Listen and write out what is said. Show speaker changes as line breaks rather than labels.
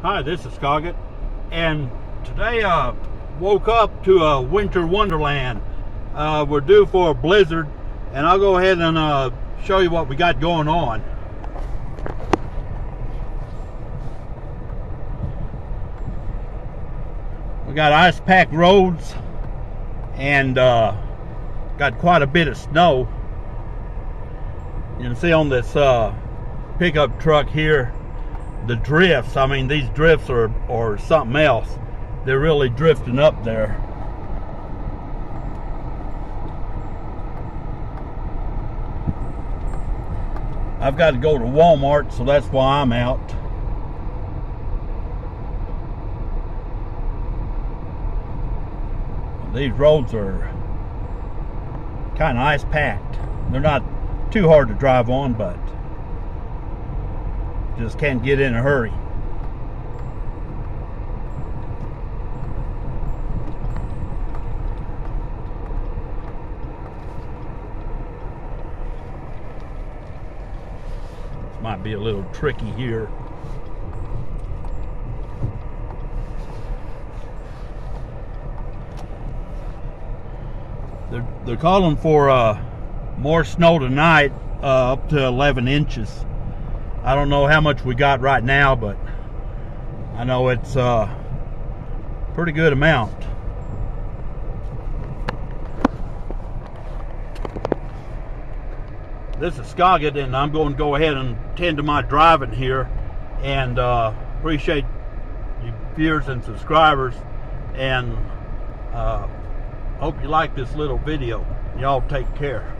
Hi, this is Scoggett, and today I woke up to a winter wonderland. We're due for a blizzard, and I'll go ahead and show you what we got going on. We got ice-packed roads and got quite a bit of snow. You can see on this pickup truck here the drifts. I mean, these drifts are something else. They're really drifting up there. I've got to go to Walmart, so that's why I'm out. These roads are kind of ice packed. They're not too hard to drive on, but just can't get in a hurry. This might be a little tricky here. They're calling for more snow tonight, up to 11 inches. I don't know how much we got right now, but I know it's a pretty good amount. This is Scoggett, and I'm going to go ahead and tend to my driving here, and appreciate you viewers and subscribers, and hope you like this little video. Y'all take care.